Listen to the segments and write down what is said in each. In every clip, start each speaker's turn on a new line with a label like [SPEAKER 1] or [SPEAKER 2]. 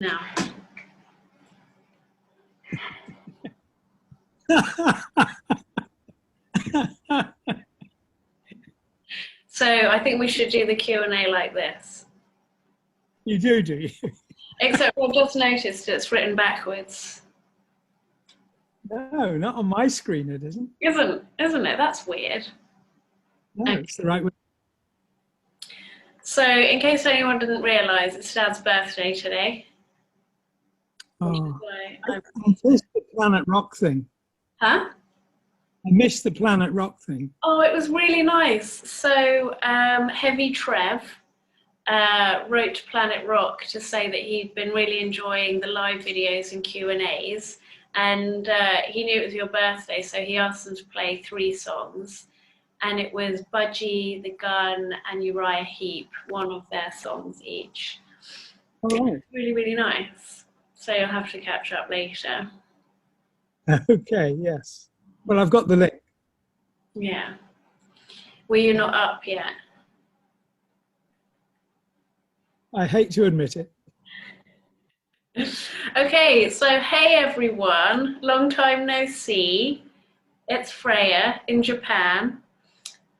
[SPEAKER 1] now. So I think we should do the Q&A like this.
[SPEAKER 2] You do you?
[SPEAKER 1] Except I've just noticed it's written backwards.
[SPEAKER 2] No, not on my screen it isn't.
[SPEAKER 1] Isn't it? That's weird.
[SPEAKER 2] No, okay. It's the right way.
[SPEAKER 1] So in case anyone didn't realise, it's Dad's birthday today.
[SPEAKER 2] Oh, I missed the Planet Rock thing.
[SPEAKER 1] Huh?
[SPEAKER 2] I missed the Planet Rock thing.
[SPEAKER 1] Oh, it was really nice. So Heavy Trev wrote to Planet Rock to say that he'd been really enjoying the live videos and Q&As, and he knew it was your birthday, so he asked them to play 3 songs, and it was Budgie, The Gun, and Uriah Heep, one of their songs each.
[SPEAKER 2] All right.
[SPEAKER 1] Really, really nice. So you'll have to catch up later.
[SPEAKER 2] Okay, yes. Well, I've got the link.
[SPEAKER 1] Yeah. Were you not up yet?
[SPEAKER 2] I hate to admit it.
[SPEAKER 1] Okay, so hey everyone, long time no see. It's Freya in Japan.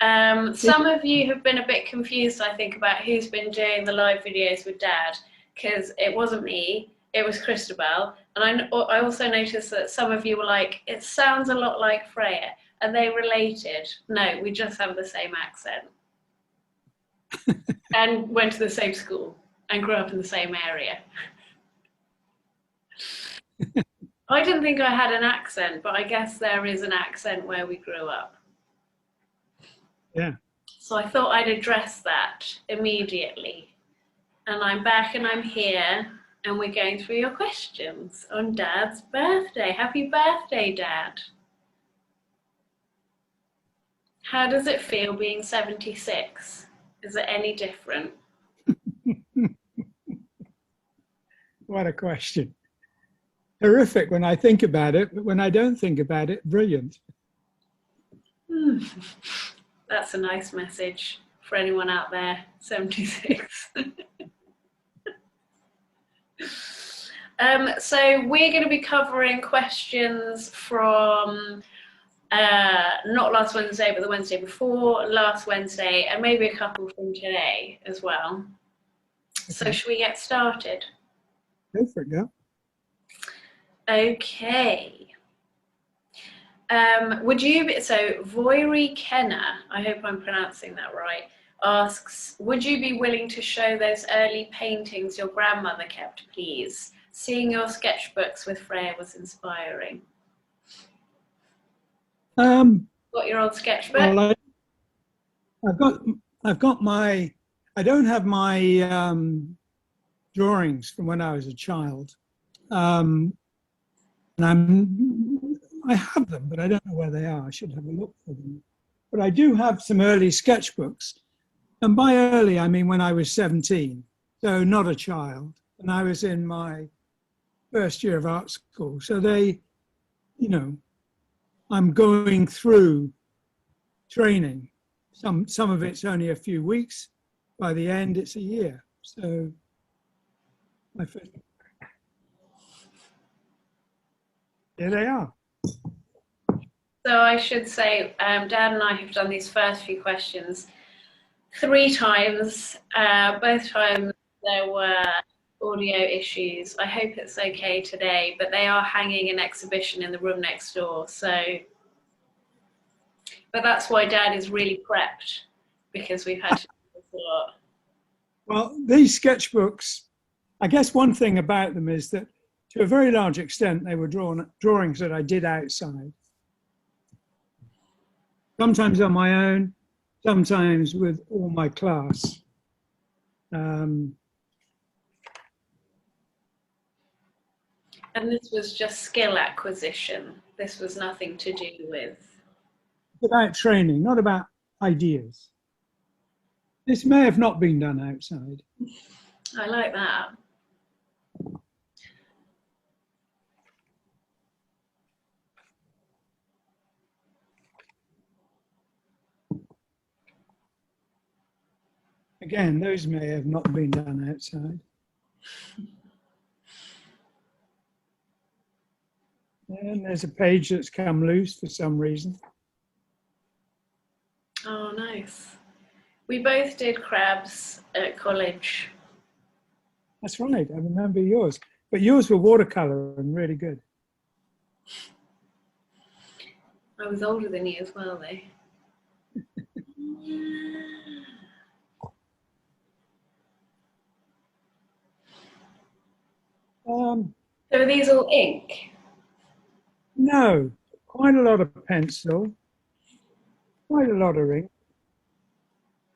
[SPEAKER 1] Some of you have been a bit confused, I think, about who's been doing the live videos with Dad, because it wasn't me, it was Christabel. And I also noticed that some of you were like, it sounds a lot like Freya. Are they related? No, we just have the same accent. And went to the same school and grew up in the same area. I didn't think I had an accent, but I guess there is an accent where we grew up.
[SPEAKER 2] Yeah.
[SPEAKER 1] So I thought I'd address that immediately. And I'm back and I'm here and we're going through your questions on Dad's birthday. Happy birthday, Dad. How does it feel being 76? Is it any different?
[SPEAKER 2] What a question. Horrific when I think about it, but when I don't think about it, brilliant.
[SPEAKER 1] That's a nice message for anyone out there, 76. So we're going to be covering questions from not last Wednesday, but the Wednesday before, last Wednesday, and maybe a couple from today as well. Okay. So should we get started?
[SPEAKER 2] Go for it, go.
[SPEAKER 1] Okay. So Voiri Kenna, I hope I'm pronouncing that right, asks, would you be willing to show those early paintings your grandmother kept, please? Seeing your sketchbooks with Freya was inspiring. Got your old sketchbook?
[SPEAKER 2] Well, I've got my, I don't have my drawings from when I was a child. And I have them, but I don't know where they are. I should have a look for them. But I do have some early sketchbooks. And by early, I mean when I was 17, so not a child. And I was in my first year of art school. So they, you know, I'm going through training. Some of it's only a few weeks. By the end, it's a year. So my first. There they are.
[SPEAKER 1] So I should say, Dad and I have done these first few questions 3 times. Both times there were audio issues. I hope it's okay today, but they are hanging an exhibition in the room next door. So, but that's why Dad is really prepped, because we've had to do this a lot.
[SPEAKER 2] Well, these sketchbooks, I guess one thing about them is that to a very large extent, they were drawings that I did outside. Sometimes on my own, sometimes with all my class.
[SPEAKER 1] And this was just skill acquisition. This was nothing to do with...
[SPEAKER 2] About training, not about ideas. This may have not been done outside.
[SPEAKER 1] I like that.
[SPEAKER 2] Again, those may have not been done outside. And there's a page that's come loose for some reason.
[SPEAKER 1] Oh, nice. We both did crabs at college.
[SPEAKER 2] That's right, I remember yours. But yours were watercolor and really good.
[SPEAKER 1] I was older than you as well, though. So are these all ink?
[SPEAKER 2] No, quite a lot of pencil, quite a lot of ink.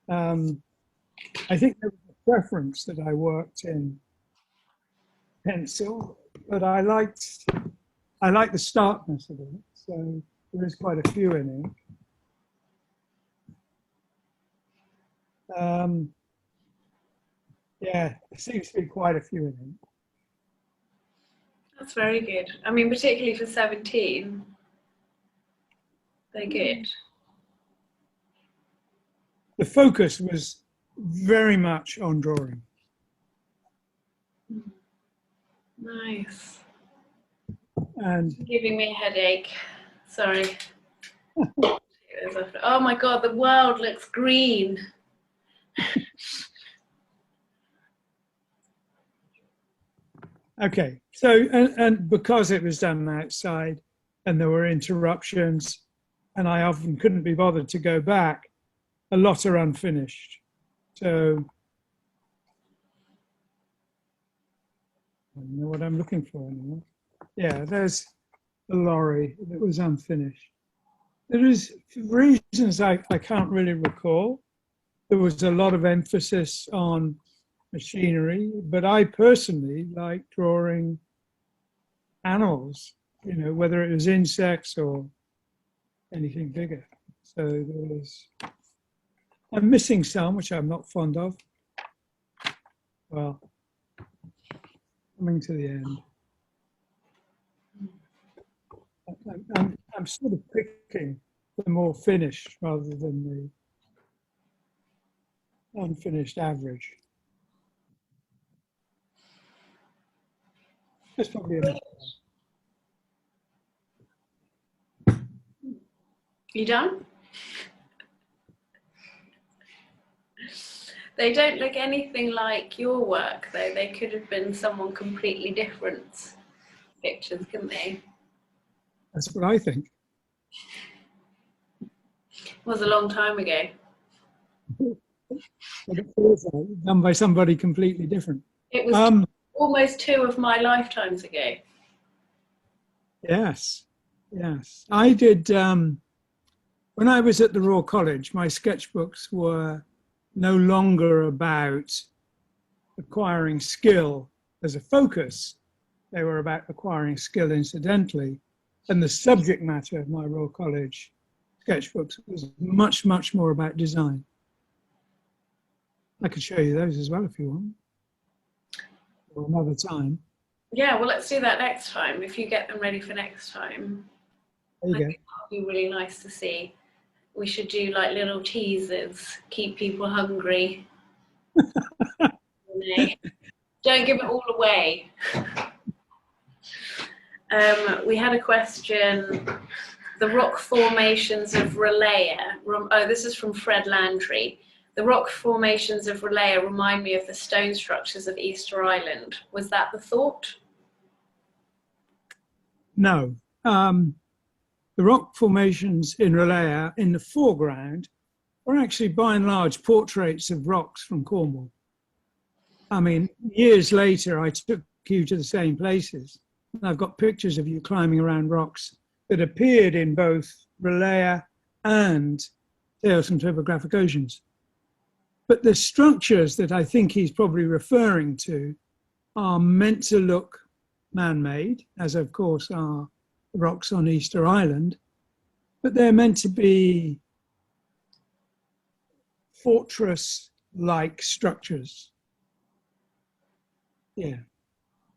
[SPEAKER 2] I think there was a preference that I worked in pencil, but I liked the starkness of it. So there is quite a few in ink. Yeah, there seems to be quite a few in ink.
[SPEAKER 1] That's very good. I mean, particularly for 17. They're good.
[SPEAKER 2] The focus was very much on drawing.
[SPEAKER 1] Nice.
[SPEAKER 2] And
[SPEAKER 1] Giving me a headache. Sorry. Oh my God, the world looks green.
[SPEAKER 2] okay, so and because it was done outside and there were interruptions and I often couldn't be bothered to go back, a lot are unfinished. So I don't know what I'm looking for anymore. Yeah, there's the lorry that was unfinished. There is reasons I can't really recall. There was a lot of emphasis on machinery, but I personally like drawing animals, you know, whether it was insects or anything bigger. So I'm missing some, which I'm not fond of. Well, coming to the end. I'm sort of picking the more finished rather than the unfinished average. That's probably enough.
[SPEAKER 1] You done? They don't look anything like your work, though. They could have been someone completely different pictures, couldn't they?
[SPEAKER 2] That's what I think.
[SPEAKER 1] It was a long time ago.
[SPEAKER 2] But it feels like done by somebody completely different.
[SPEAKER 1] It was almost 2 of my lifetimes ago.
[SPEAKER 2] Yes, yes. I did, when I was at the Royal College, my sketchbooks were no longer about acquiring skill as a focus. They were about acquiring skill incidentally. And the subject matter of my Royal College sketchbooks was much, much more about design. I could show you those as well if you want, or another time.
[SPEAKER 1] Yeah, well, let's do that next time, if you get them ready for next time.
[SPEAKER 2] There you go.
[SPEAKER 1] I think that'll be really nice to see. We should do like little teasers, keep people hungry. Don't give it all away. We had a question. The rock formations of Relaya. Oh, this is from Fred Landry. The rock formations of Relaya remind me of the stone structures of Easter Island. Was that the thought?
[SPEAKER 2] No. The rock formations in Relaya in the foreground are actually by and large portraits of rocks from Cornwall. I mean, years later, I took you to the same places. And I've got pictures of you climbing around rocks that appeared in both Relaya and Tales from Topographic Oceans. But the structures that I think he's probably referring to are meant to look man-made, as of course are rocks on Easter Island, but they're meant to be fortress-like structures. Yeah,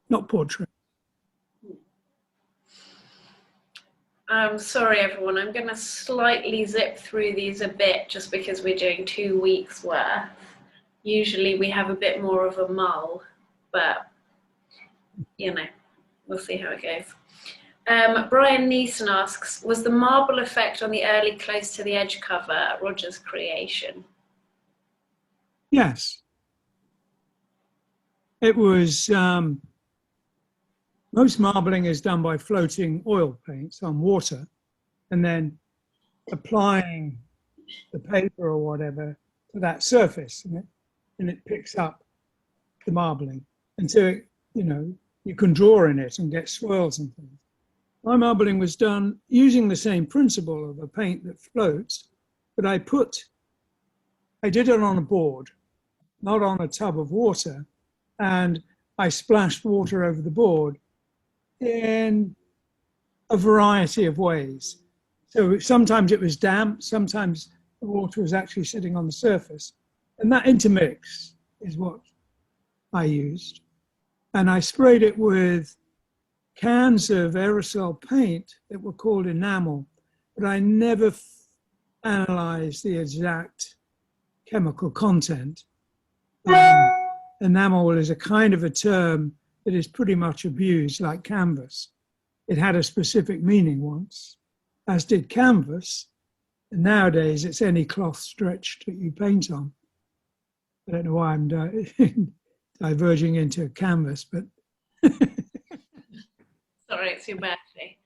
[SPEAKER 2] not portrait.
[SPEAKER 1] Sorry everyone, I'm going to slightly zip through these a bit just because we're doing 2 weeks worth. Usually we have a bit more of a mull, but you know, we'll see how it goes. Brian Neeson asks, was the marble effect on the early close to the edge cover Roger's creation?
[SPEAKER 2] Yes. It was, most marbling is done by floating oil paints on water and then applying the paper or whatever to that surface, and it picks up the marbling. And so, you can draw in it and get swirls and things. My marbling was done using the same principle of a paint that floats, but I did it on a board, not on a tub of water, and I splashed water over the board in a variety of ways. So sometimes it was damp, sometimes the water was actually sitting on the surface. And that intermix is what I used. And I sprayed it with cans of aerosol paint that were called enamel, but I never analyzed the exact chemical content. Enamel is a kind of a term that is pretty much abused, like canvas. It had a specific meaning once, as did canvas. And nowadays, it's any cloth stretched that you paint on. I don't know why I'm diverging into canvas, but
[SPEAKER 1] sorry, it's your birthday.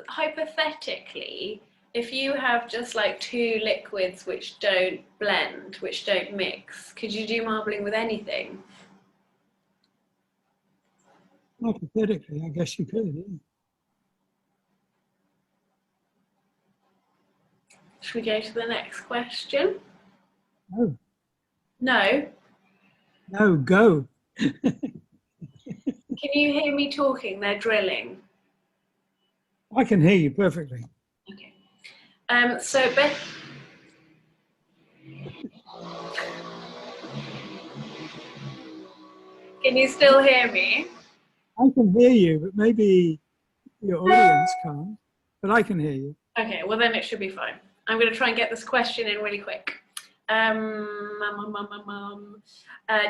[SPEAKER 1] Hypothetically, if you have just like two liquids which don't blend, which don't mix, could you do marbling with anything?
[SPEAKER 2] Hypothetically, I guess you could. Yeah.
[SPEAKER 1] Should we go to the next question?
[SPEAKER 2] No.
[SPEAKER 1] No?
[SPEAKER 2] No, go.
[SPEAKER 1] Can you hear me talking? They're drilling.
[SPEAKER 2] I can hear you perfectly.
[SPEAKER 1] Okay. So Beth, can you still hear me?
[SPEAKER 2] I can hear you, but maybe your audience can't. But I can hear you.
[SPEAKER 1] Okay, well then it should be fine. I'm going to try and get this question in really quick.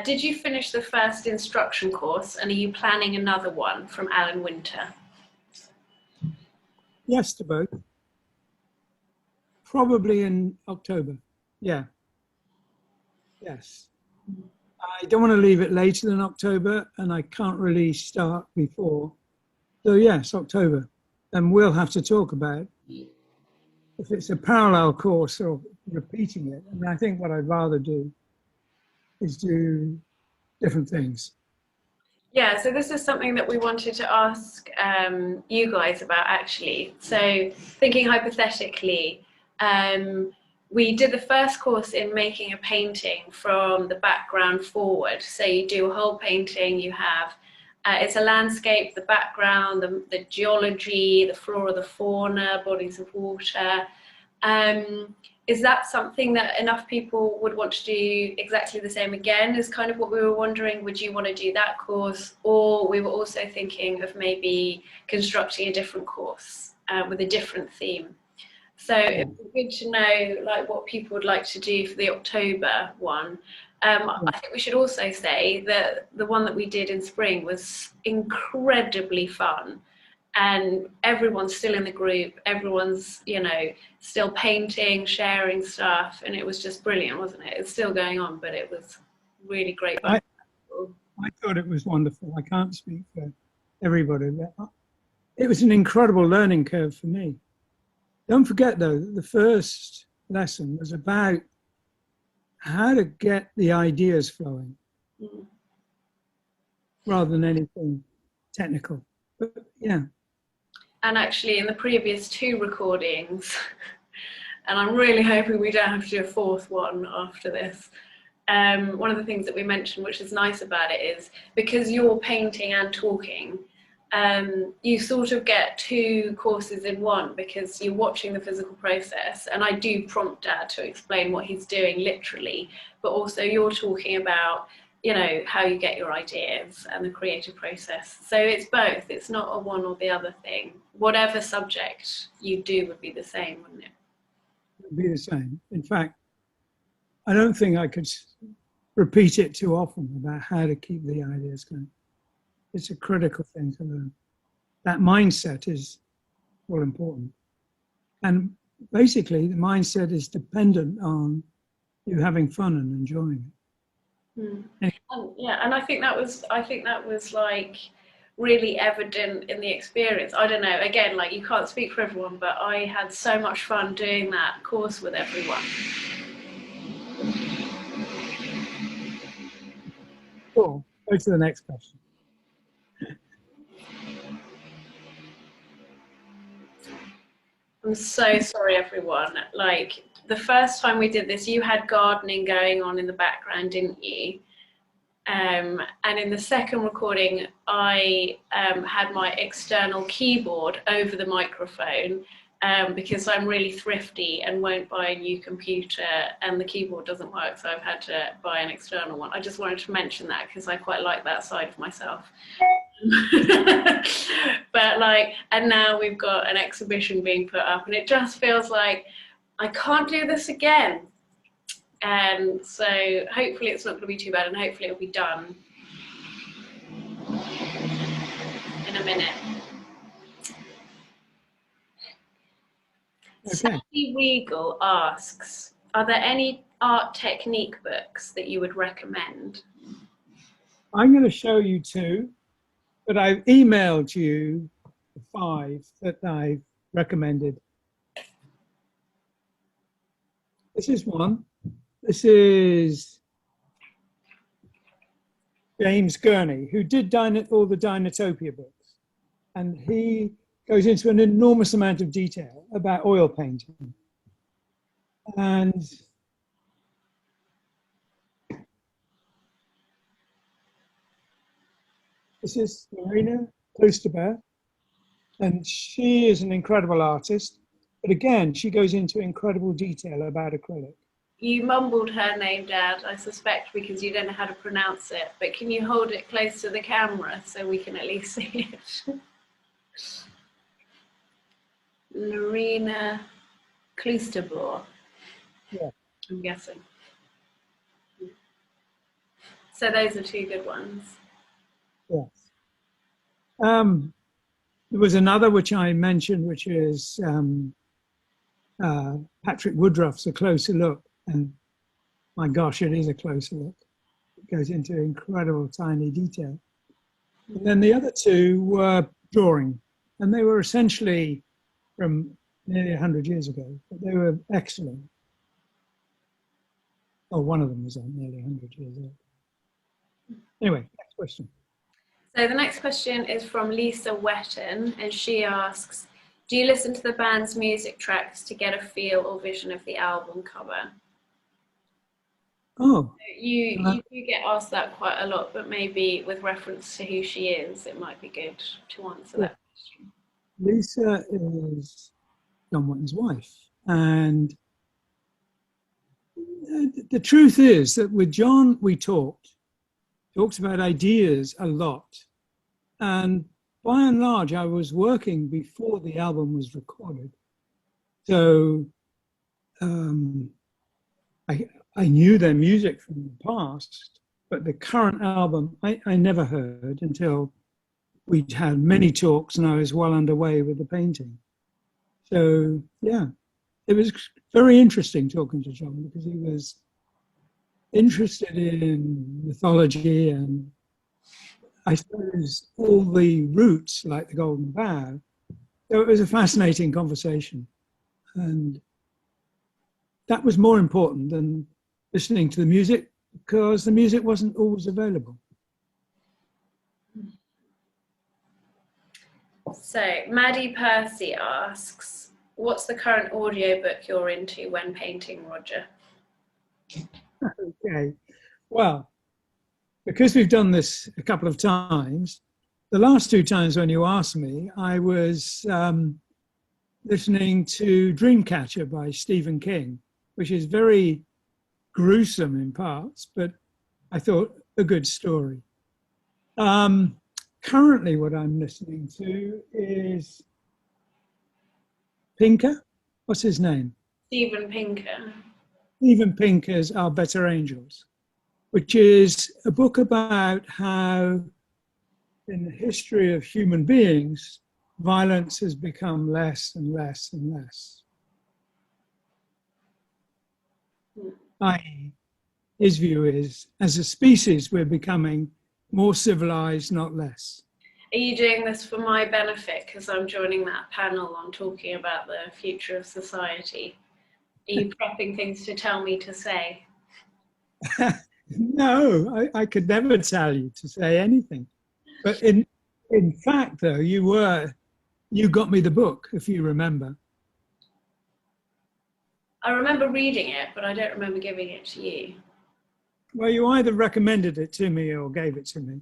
[SPEAKER 1] Did you finish the first instruction course, and are you planning another one? From Alan Winter.
[SPEAKER 2] Yes to both. Probably in October. Yeah. Yes. I don't want to leave it later than October, and I can't really start before. So yes, October. And we'll have to talk about if it's a parallel course or repeating it. And I think what I'd rather do is do different things.
[SPEAKER 1] Yeah, so this is something that we wanted to ask you guys about, actually. So thinking hypothetically, we did the first course in making a painting from the background forward. So you do a whole painting, you have, it's a landscape, the background, the geology, the flora, the fauna, bodies of water. Is that something that enough people would want to do exactly the same again? Is kind of what we were wondering. Would you want to do that course? Or we were also thinking of maybe constructing a different course with a different theme. So it'd be good to know like what people would like to do for the October one. I think we should also say that the one that we did in spring was incredibly fun. And everyone's still in the group, everyone's, still painting, sharing stuff, and it was just brilliant, wasn't it? It's still going on, but it was really great.
[SPEAKER 2] I thought it was wonderful. I can't speak for everybody, but it was an incredible learning curve for me. Don't forget, though, that the first lesson was about how to get the ideas flowing rather than anything technical. But yeah.
[SPEAKER 1] And actually, in the previous two recordings, and I'm really hoping we don't have to do a fourth one after this, one of the things that we mentioned, which is nice about it, is because you're painting and talking, you sort of get two courses in one, because you're watching the physical process, and I do prompt Dad to explain what he's doing literally, but also you're talking about how you get your ideas and the creative process. So it's both. It's not a one or the other thing. Whatever subject you do would be the same, wouldn't it?
[SPEAKER 2] It would be the same. In fact, I don't think I could repeat it too often about how to keep the ideas going. It's a critical thing to learn. That mindset is all important. And basically, the mindset is dependent on you having fun and enjoying it.
[SPEAKER 1] Yeah, and I think that was like really evident in the experience. I don't know, again, like you can't speak for everyone, but I had so much fun doing that course with everyone.
[SPEAKER 2] Cool. Go to the next question.
[SPEAKER 1] I'm so sorry, everyone. Like the first time we did this, you had gardening going on in the background, didn't you? And in the second recording, I had my external keyboard over the microphone because I'm really thrifty and won't buy a new computer, and the keyboard doesn't work, so I've had to buy an external one. I just wanted to mention that because I quite like that side of myself. But like, and now we've got an exhibition being put up, and it just feels like I can't do this again. And so hopefully it's not going to be too bad, and hopefully it'll be done in a minute.
[SPEAKER 2] Okay.
[SPEAKER 1] Sally Regal asks, are there any art technique books that you would recommend?
[SPEAKER 2] I'm going to show you 2, but I've emailed you the 5 that I've recommended. This is one. This is James Gurney, who did all the Dinotopia books. And he goes into an enormous amount of detail about oil painting. And this is Marina Klosterberg, and she is an incredible artist. But again, she goes into incredible detail about acrylic.
[SPEAKER 1] You mumbled her name, Dad, I suspect because you don't know how to pronounce it, but can you hold it close to the camera so we can at least see it? Marina Klosterberg.
[SPEAKER 2] Yeah.
[SPEAKER 1] I'm guessing. So those are 2 good ones.
[SPEAKER 2] Yes. There was another which I mentioned, which is Patrick Woodruff's A Closer Look. And my gosh, it is a closer look. It goes into incredible tiny detail. And then the other 2 were drawing, and they were essentially from nearly 100 years ago, but they were excellent. Oh, one of them was nearly 100 years old. Anyway, next question.
[SPEAKER 1] So the next question is from Lisa Wetton, and she asks, do you listen to the band's music tracks to get a feel or vision of the album cover?
[SPEAKER 2] Oh.
[SPEAKER 1] You do get asked that quite a lot, but maybe with reference to who she is, it might be good to answer that question.
[SPEAKER 2] Lisa is John Wetton's wife. And the truth is that with John, we talked about ideas a lot. And by and large, I was working before the album was recorded. So I knew their music from the past, but the current album, I never heard until we'd had many talks and I was well underway with the painting. So yeah, it was very interesting talking to John because he was interested in mythology and I suppose all the roots like the Golden Bough. So it was a fascinating conversation. And that was more important than listening to the music because the music wasn't always available.
[SPEAKER 1] So Maddie Percy asks, what's the current audiobook you're into when painting, Roger?
[SPEAKER 2] Okay, well, because we've done this a couple of times, the last 2 times when you asked me, I was listening to Dreamcatcher by Stephen King, which is very gruesome in parts, but I thought a good story. Currently, what I'm listening to is Pinker. What's his name?
[SPEAKER 1] Steven Pinker.
[SPEAKER 2] Steven Pinker's Our Better Angels, which is a book about how in the history of human beings, violence has become less and less and less. I.e., his view is, as a species, we're becoming more civilized, not less.
[SPEAKER 1] Are you doing this for my benefit because I'm joining that panel on talking about the future of society? Are you prepping things to tell me to say?
[SPEAKER 2] No, I could never tell you to say anything. But in fact, though, you got me the book, if you remember.
[SPEAKER 1] I remember reading it, but I don't remember giving it to you.
[SPEAKER 2] Well, you either recommended it to me or gave it to me.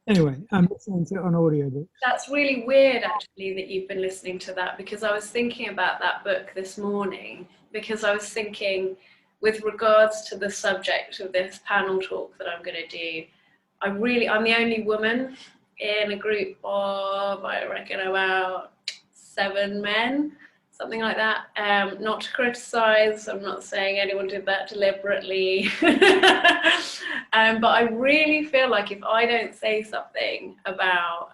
[SPEAKER 2] Anyway, I'm listening to it on audiobook.
[SPEAKER 1] That's really weird, actually, that you've been listening to that, because I was thinking about that book this morning, because I was thinking, with regards to the subject of this panel talk that I'm going to do, I'm the only woman in a group of, I reckon, about 7 men, something like that. Not to criticize, I'm not saying anyone did that deliberately. But I really feel like if I don't say something about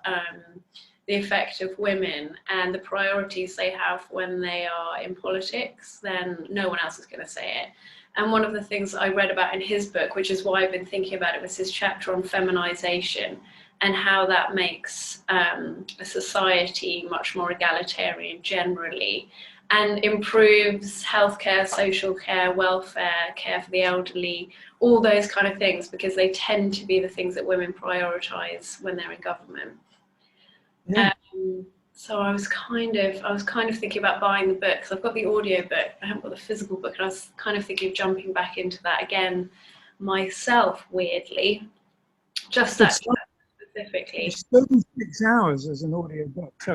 [SPEAKER 1] the effect of women and the priorities they have when they are in politics, then no one else is going to say it. And one of the things I read about in his book, which is why I've been thinking about it, was his chapter on feminization and how that makes a society much more egalitarian generally, and improves healthcare, social care, welfare, care for the elderly, all those kind of things, because they tend to be the things that women prioritize when they're in government.
[SPEAKER 2] Yeah.
[SPEAKER 1] So I was kind of thinking about buying the book, because I've got the audio book, I haven't got the physical book, and I was kind of thinking of jumping back into that again myself, weirdly, just that specifically.
[SPEAKER 2] It's 36 hours as an audiobook, so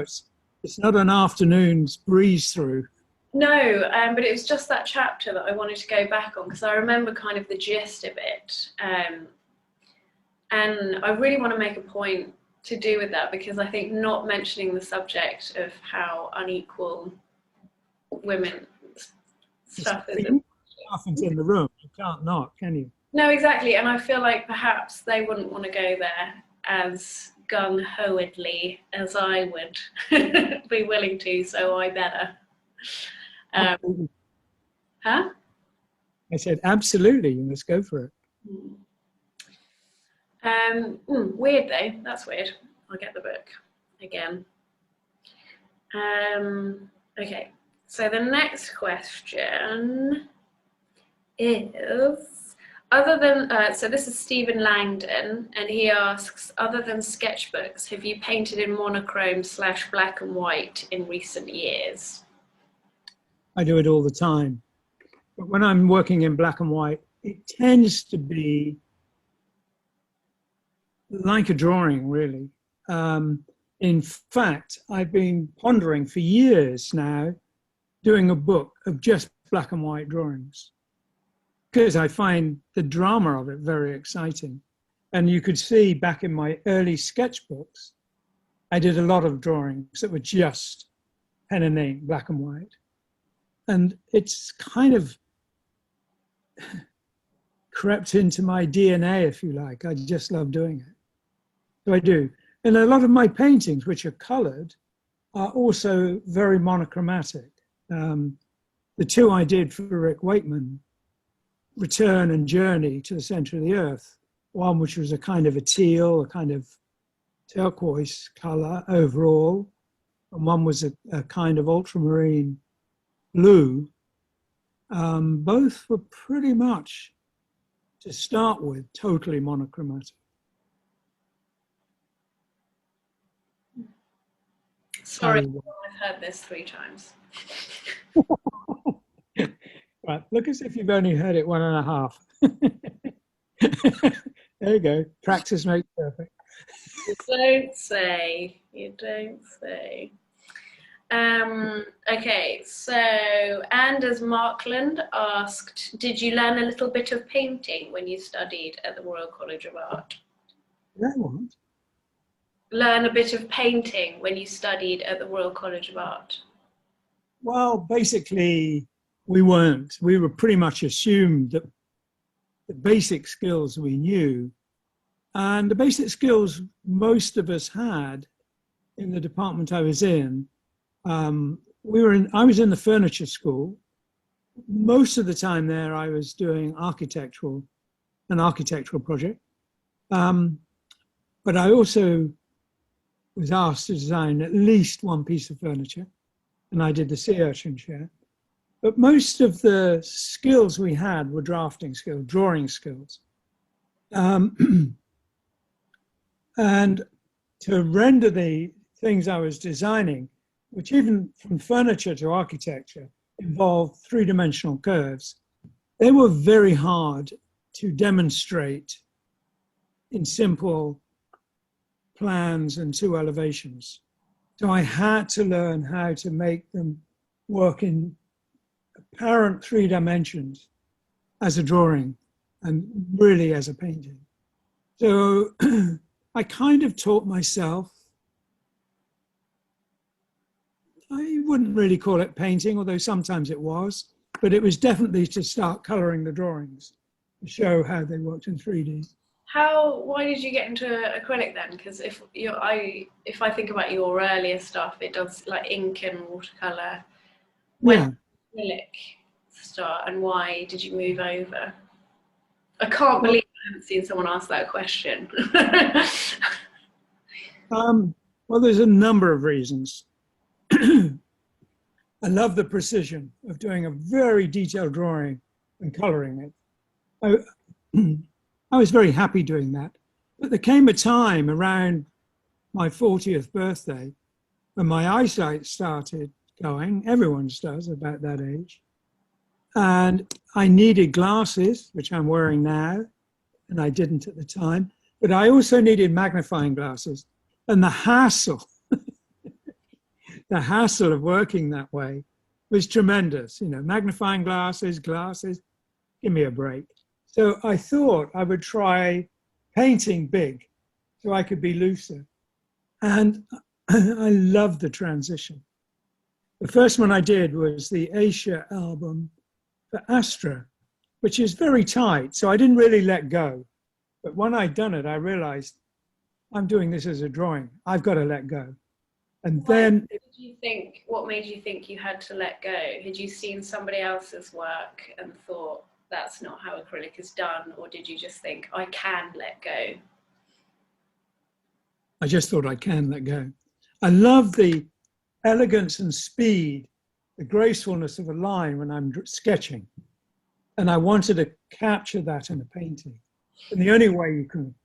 [SPEAKER 2] it's not an afternoon's breeze through.
[SPEAKER 1] No, but it was just that chapter that I wanted to go back on, because I remember kind of the gist of it, and I really want to make a point to do with that, because I think not mentioning the subject of how unequal women stuff is.
[SPEAKER 2] Nothing's in the room. You can't not, can you?
[SPEAKER 1] No, exactly, and I feel like perhaps they wouldn't want to go there as gung-hoedly as I would be willing to, so I better. Huh?
[SPEAKER 2] I said, absolutely, you must go for it.
[SPEAKER 1] Weird though, that's weird. I'll get the book again. Okay, so the next question is, other than, so this is Stephen Langdon, and he asks, other than sketchbooks, have you painted in monochrome / black and white in recent years?
[SPEAKER 2] I do it all the time. But when I'm working in black and white, it tends to be like a drawing, really. In fact, I've been pondering for years now doing a book of just black and white drawings, because I find the drama of it very exciting. And you could see back in my early sketchbooks, I did a lot of drawings that were just pen and ink, black and white. And it's kind of crept into my DNA, if you like. I just love doing it. So I do. And a lot of my paintings, which are colored, are also very monochromatic. The two I did for Rick Wakeman, Return and Journey to the Center of the Earth, one which was a kind of a teal, a kind of turquoise color overall, and one was a kind of ultramarine blue. Both were pretty much, to start with, totally monochromatic.
[SPEAKER 1] Sorry, I've heard this 3 times.
[SPEAKER 2] Right, look as if you've only heard it 1.5. There you go. Practice makes perfect.
[SPEAKER 1] You don't say. You don't say. Okay, so Anders Markland asked, did you learn a little bit of painting when you studied at the Royal College of Art?
[SPEAKER 2] That one.
[SPEAKER 1] Learn a bit of painting when you studied at the Royal College of Art?
[SPEAKER 2] Well, basically, we weren't. We were pretty much assumed that the basic skills we knew And the basic skills most of us had in the department I was in, I was in the furniture school. Most of the time there, I was doing an architectural project. But I also was asked to design at least one piece of furniture, and I did the sea urchin chair. But most of the skills we had were drafting skills, drawing skills. And to render the things I was designing, which even from furniture to architecture involved three-dimensional curves, they were very hard to demonstrate in simple plans and two elevations. So I had to learn how to make them work in apparent three dimensions as a drawing and really as a painting. So I kind of taught myself. I wouldn't really call it painting, although sometimes it was, but it was definitely to start coloring the drawings to show how they worked in 3D.
[SPEAKER 1] Why did you get into acrylic then? Because if I think about your earlier stuff, it does like ink and watercolor. When acrylic start, and why did you move over? I can't believe I haven't seen someone ask that question.
[SPEAKER 2] Well, there's a number of reasons. I love the precision of doing a very detailed drawing and coloring it. I was very happy doing that. But there came a time around my 40th birthday when my eyesight started going. Everyone's does about that age. And I needed glasses, which I'm wearing now, and I didn't at the time. But I also needed magnifying glasses. And the hassle of working that way was tremendous. You know, magnifying glasses, give me a break. So I thought I would try painting big so I could be looser. And I loved the transition. The first one I did was the Asia album for Astra, which is very tight. So I didn't really let go. But when I'd done it, I realized I'm doing this as a drawing. I've got to let go. And then
[SPEAKER 1] what made you think you had to let go? Had you seen somebody else's work and thought that's not how acrylic is done, or did you just think I can let go?
[SPEAKER 2] I just thought I can let go. I love the elegance and speed, the gracefulness of a line when I'm sketching, and I wanted to capture that in a painting. And the only way you can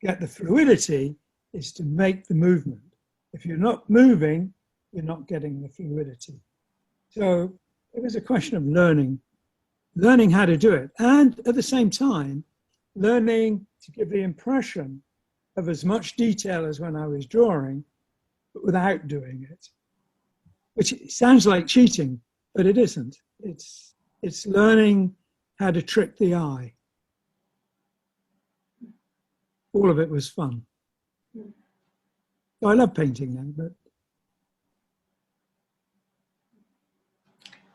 [SPEAKER 2] get the fluidity is to make the movement. If you're not moving, you're not getting the fluidity. So it was a question of learning how to do it. And at the same time, learning to give the impression of as much detail as when I was drawing, but without doing it. Which sounds like cheating, but it isn't. It's learning how to trick the eye. All of it was fun. So I love painting then, but...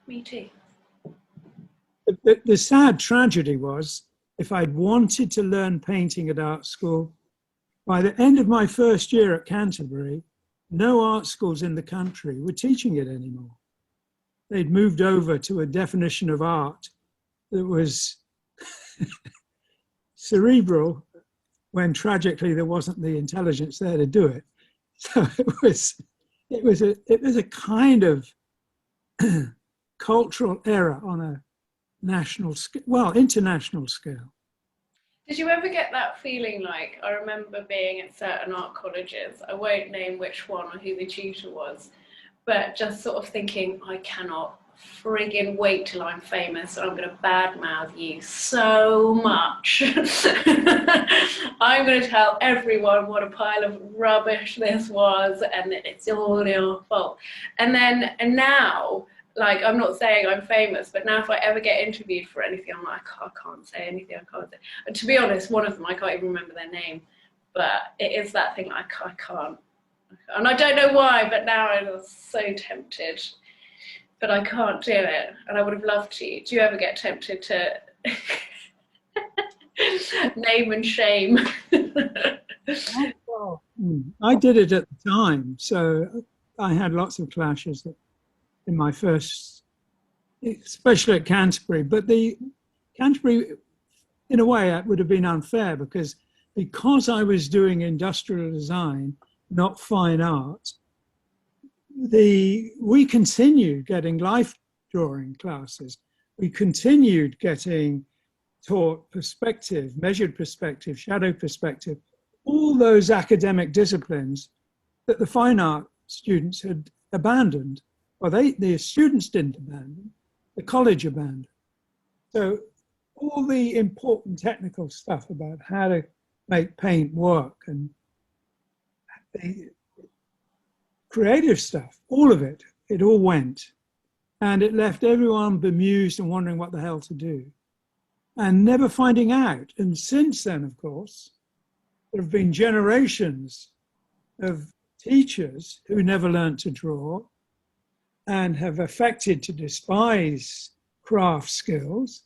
[SPEAKER 1] Me too.
[SPEAKER 2] The sad tragedy was, if I'd wanted to learn painting at art school, by the end of my first year at Canterbury, no art schools in the country were teaching it anymore. They'd moved over to a definition of art that was cerebral, when tragically there wasn't the intelligence there to do it. So it was a kind of cultural error on a national scale, well, international scale.
[SPEAKER 1] Did you ever get that feeling like, I remember being at certain art colleges, I won't name which one or who the tutor was, but just sort of thinking, I cannot friggin' wait till I'm famous and I'm going to badmouth you so much. I'm going to tell everyone what a pile of rubbish this was and it's all your fault. And now, like, I'm not saying I'm famous, but now if I ever get interviewed for anything, I'm like, I can't say anything, I can't say. And to be honest, one of them, I can't even remember their name, but it is that thing, I can't. And I don't know why, but now I'm so tempted. But I can't do it, and I would have loved to. Do you ever get tempted to name and shame?
[SPEAKER 2] I did it at the time, so I had lots of clashes in my first, especially at Canterbury. But the Canterbury, in a way, it would have been unfair because I was doing industrial design, not fine art. We continued getting life drawing classes. We continued getting taught perspective, measured perspective, shadow perspective, all those academic disciplines that the fine art students had abandoned. Well, the students didn't abandon, the college abandoned. So all the important technical stuff about how to make paint work and the creative stuff, all of it, it all went. And it left everyone bemused and wondering what the hell to do and never finding out. And since then, of course, there have been generations of teachers who never learned to draw and have affected to despise craft skills.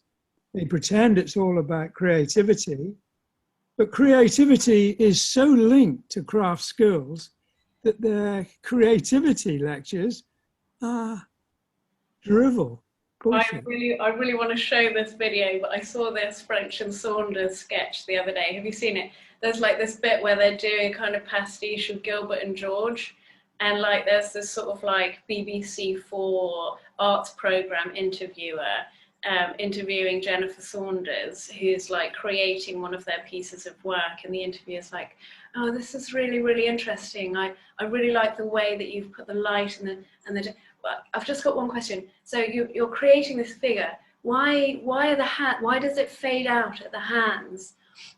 [SPEAKER 2] They pretend it's all about creativity, but creativity is so linked to craft skills that their creativity lectures are drivel.
[SPEAKER 1] I really want to show this video, but I saw this French and Saunders sketch the other day. Have you seen it? There's like this bit where they're doing kind of pastiche of Gilbert and George, and like there's this sort of like BBC4 arts program interviewer interviewing Jennifer Saunders, who's like creating one of their pieces of work, and the interviewer's like, "Oh, this is really, really interesting. I really like the way that you've put the light and the but I've just got one question. So you're creating this figure. Why does it fade out at the hands?"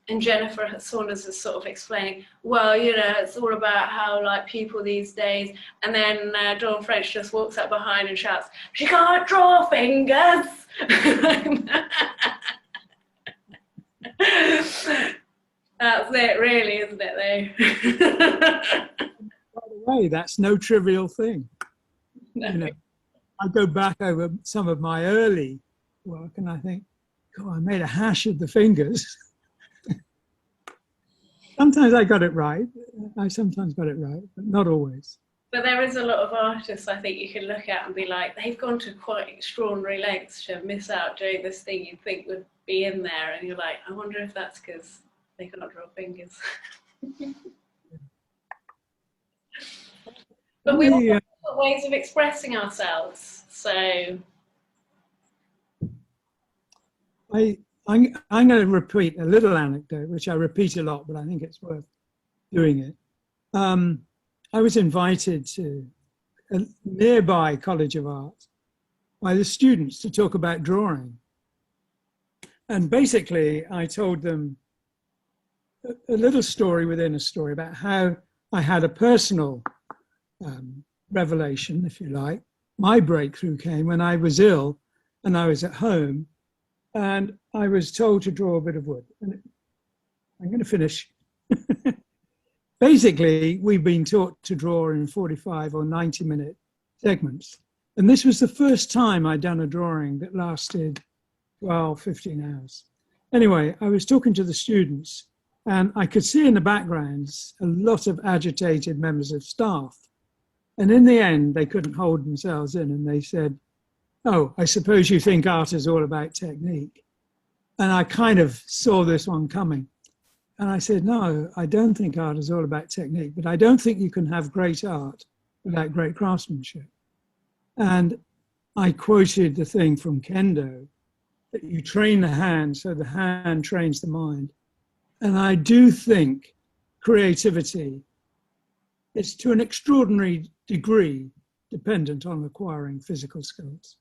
[SPEAKER 1] And Jennifer Saunders is sort of explaining, well, you know, it's all about how like people these days. And then Dawn French just walks up behind and shouts, "She can't draw fingers." That's it, really, isn't it, though?
[SPEAKER 2] By the way, that's no trivial thing.
[SPEAKER 1] No.
[SPEAKER 2] You know, I go back over some of my early work and I think, God, I made a hash of the fingers. Sometimes I got it right. I sometimes got it right, but not always.
[SPEAKER 1] But there is a lot of artists I think you can look at and be like, they've gone to quite extraordinary lengths to miss out doing this thing you'd think would be in there, and you're like, I wonder if that's because they can't draw fingers. But we all have different ways of expressing ourselves, so.
[SPEAKER 2] I'm going to repeat a little anecdote, which I repeat a lot, but I think it's worth doing it. I was invited to a nearby College of Art by the students to talk about drawing. And basically, I told them a little story within a story about how I had a personal revelation, if you like. My breakthrough came when I was ill and I was at home and I was told to draw a bit of wood. And I'm going to finish. Basically, we've been taught to draw in 45 or 90-minute segments. And this was the first time I'd done a drawing that lasted 12, 15 hours. Anyway, I was talking to the students and I could see in the backgrounds a lot of agitated members of staff. And in the end, they couldn't hold themselves in and they said, "Oh, I suppose you think art is all about technique." And I kind of saw this one coming. And I said, "No, I don't think art is all about technique, but I don't think you can have great art without great craftsmanship." And I quoted the thing from Kendo, that you train the hand so the hand trains the mind. And I do think creativity is to an extraordinary degree dependent on acquiring physical skills.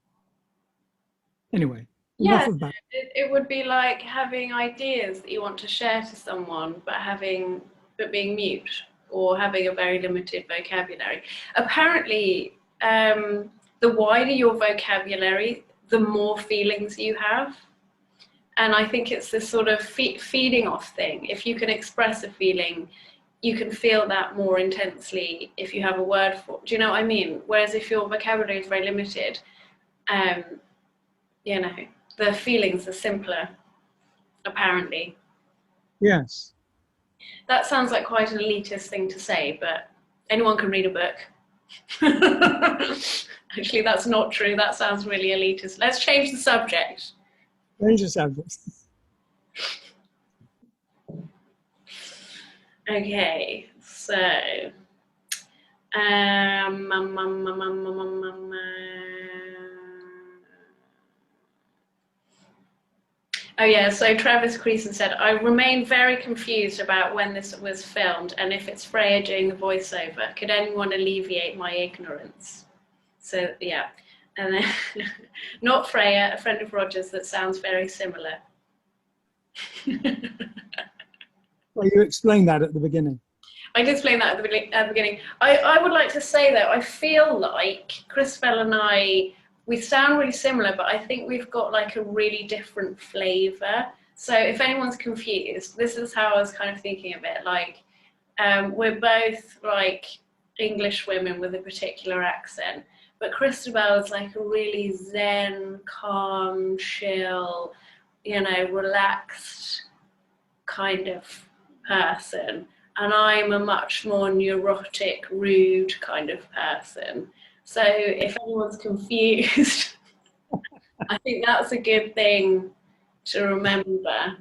[SPEAKER 2] Anyway, enough of that.
[SPEAKER 1] It would be like having ideas that you want to share to someone, but being mute or having a very limited vocabulary. Apparently, the wider your vocabulary, the more feelings you have. And I think it's this sort of feeding off thing. If you can express a feeling, you can feel that more intensely if you have a word for it. Do you know what I mean? Whereas if your vocabulary is very limited, you know, the feelings are simpler, apparently.
[SPEAKER 2] Yes.
[SPEAKER 1] That sounds like quite an elitist thing to say, but anyone can read a book. Actually, that's not true. That sounds really elitist. Let's change the subject.
[SPEAKER 2] Change the subject.
[SPEAKER 1] Okay, so um, um, um, um, um, um, um, um, oh yeah, so Travis Creason said, I remain very confused about when this was filmed and if it's Freya doing the voiceover. Could anyone alleviate my ignorance? So yeah, and then not Freya, a friend of Roger's that sounds very similar.
[SPEAKER 2] Well, you explained that at the beginning.
[SPEAKER 1] I did explain that at the beginning. I would like to say though, I feel like Christabel and I, we sound really similar, but I think we've got like a really different flavour. So if anyone's confused, this is how I was kind of thinking of it. Like, we're both like English women with a particular accent, but Christabel is like a really zen, calm, chill, relaxed kind of person. And I'm a much more neurotic, rude kind of person. So if anyone's confused, I think that's a good thing to remember.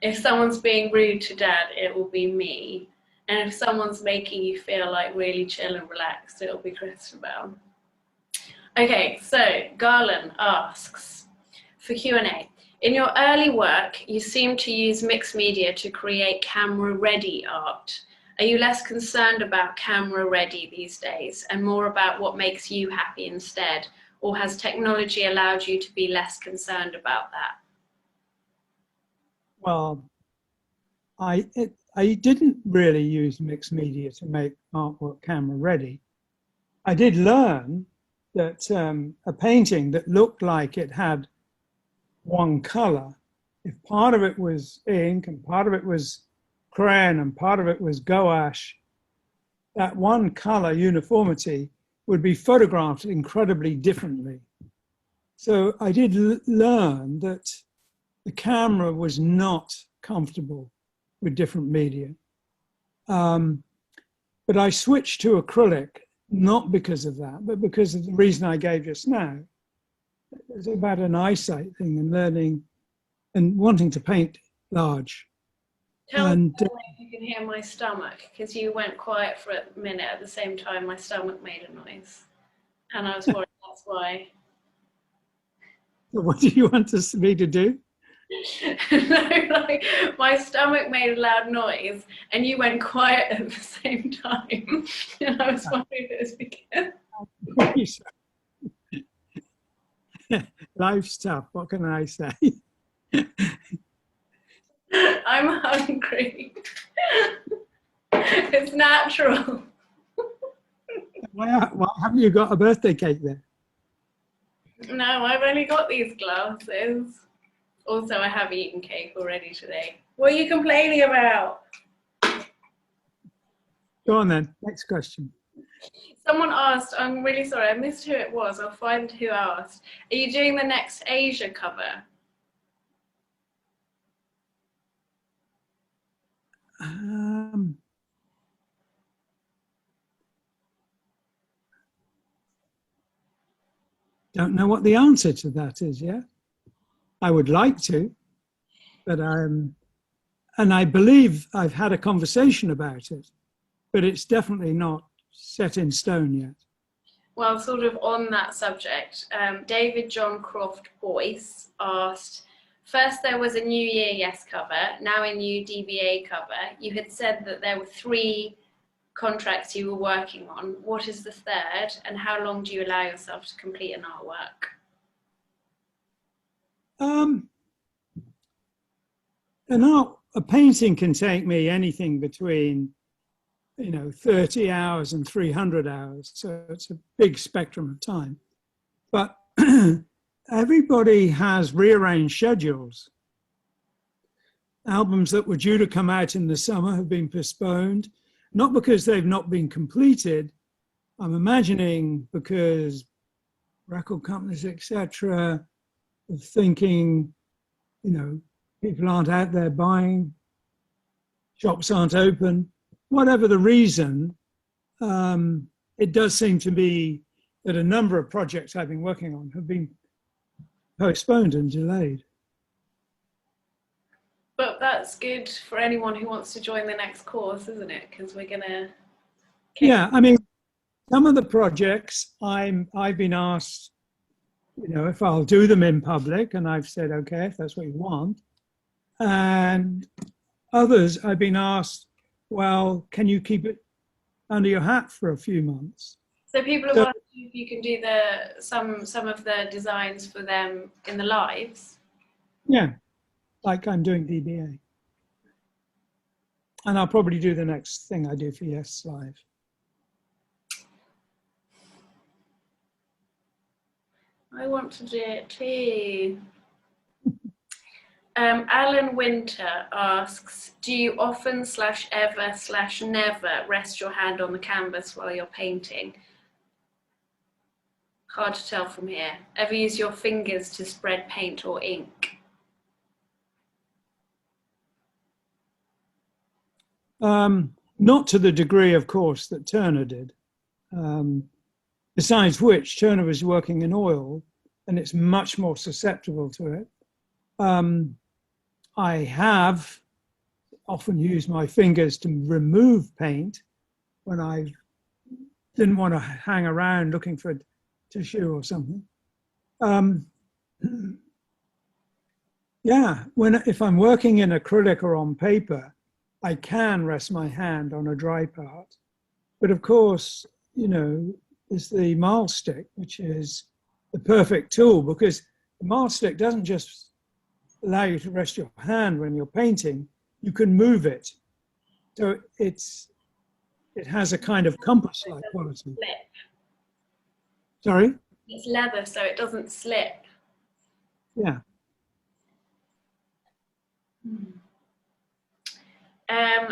[SPEAKER 1] If someone's being rude to Dad, it will be me. And if someone's making you feel like really chill and relaxed, it'll be Christabel. Okay, so Garland asks, for Q&A, in your early work, you seem to use mixed media to create camera-ready art. Are you less concerned about camera-ready these days and more about what makes you happy instead? Or has technology allowed you to be less concerned about that?
[SPEAKER 2] Well, I didn't really use mixed media to make artwork camera ready. I did learn that a painting that looked like it had one color, if part of it was ink and part of it was crayon and part of it was gouache, that one color uniformity would be photographed incredibly differently. So I did learn that the camera was not comfortable with different media. But I switched to acrylic, not because of that, but because of the reason I gave just now. It's about an eyesight thing and learning and wanting to paint large.
[SPEAKER 1] Tell me if you can hear my stomach, because you went quiet for a minute at the same time my stomach made a noise. And I was worried that's why.
[SPEAKER 2] What do you want me to do?
[SPEAKER 1] No, like my stomach made a loud noise and you went quiet at the same time. And I was wondering if it was because.
[SPEAKER 2] Life's tough, what can I say?
[SPEAKER 1] I'm hungry. It's natural.
[SPEAKER 2] Why haven't you got a birthday cake there?
[SPEAKER 1] No, I've only got these glasses. Also, I have eaten cake already today. What are you complaining about?
[SPEAKER 2] Go on then, next question.
[SPEAKER 1] Someone asked, I'm really sorry, I missed who it was. I'll find who asked. Are you doing the next Asia cover?
[SPEAKER 2] Don't know what the answer to that is yet. I would like to, but and I believe I've had a conversation about it, but it's definitely not set in stone yet.
[SPEAKER 1] Well, sort of on that subject, David John Croft Boyce asked, first there was a New Year Yes cover, now a new DBA cover. You had said that there were 3 contracts you were working on. What is the third, and how long do you allow yourself to complete an artwork?
[SPEAKER 2] A painting can take me anything between 30 hours and 300 hours. So it's a big spectrum of time. But everybody has rearranged schedules. Albums that were due to come out in the summer have been postponed, not because they've not been completed. I'm imagining because record companies, etc., are thinking, people aren't out there buying. shops aren't open, whatever the reason, it does seem to be that a number of projects I've been working on have been postponed and delayed.
[SPEAKER 1] But that's good for anyone who wants to join the next course, isn't it? Because we're going to...
[SPEAKER 2] Yeah, I mean, some of the projects I've been asked, you know, if I'll do them in public, and I've said, okay, if that's what you want. And others I've been asked, well, can you keep it under your hat for a few months?
[SPEAKER 1] So people have asked you if you can do some of the designs for them in the lives.
[SPEAKER 2] Yeah, like I'm doing DBA. And I'll probably do the next thing I do for Yes Live.
[SPEAKER 1] I want to do it too. Alan Winter asks, do you often /ever/never rest your hand on the canvas while you're painting? Hard to tell from here. Ever use your fingers to spread paint or ink?
[SPEAKER 2] Not to the degree, of course, that Turner did. Besides which, Turner was working in oil, and it's much more susceptible to it. I have often used my fingers to remove paint when I didn't want to hang around looking for tissue or something. Yeah, if I'm working in acrylic or on paper, I can rest my hand on a dry part. But of course, you know, there's the marl stick, which is the perfect tool, because the marl stick doesn't just allow you to rest your hand when you're painting, you can move it. So it has a kind of compass-like quality.
[SPEAKER 1] Slip.
[SPEAKER 2] Sorry?
[SPEAKER 1] It's leather, so it doesn't slip.
[SPEAKER 2] Yeah.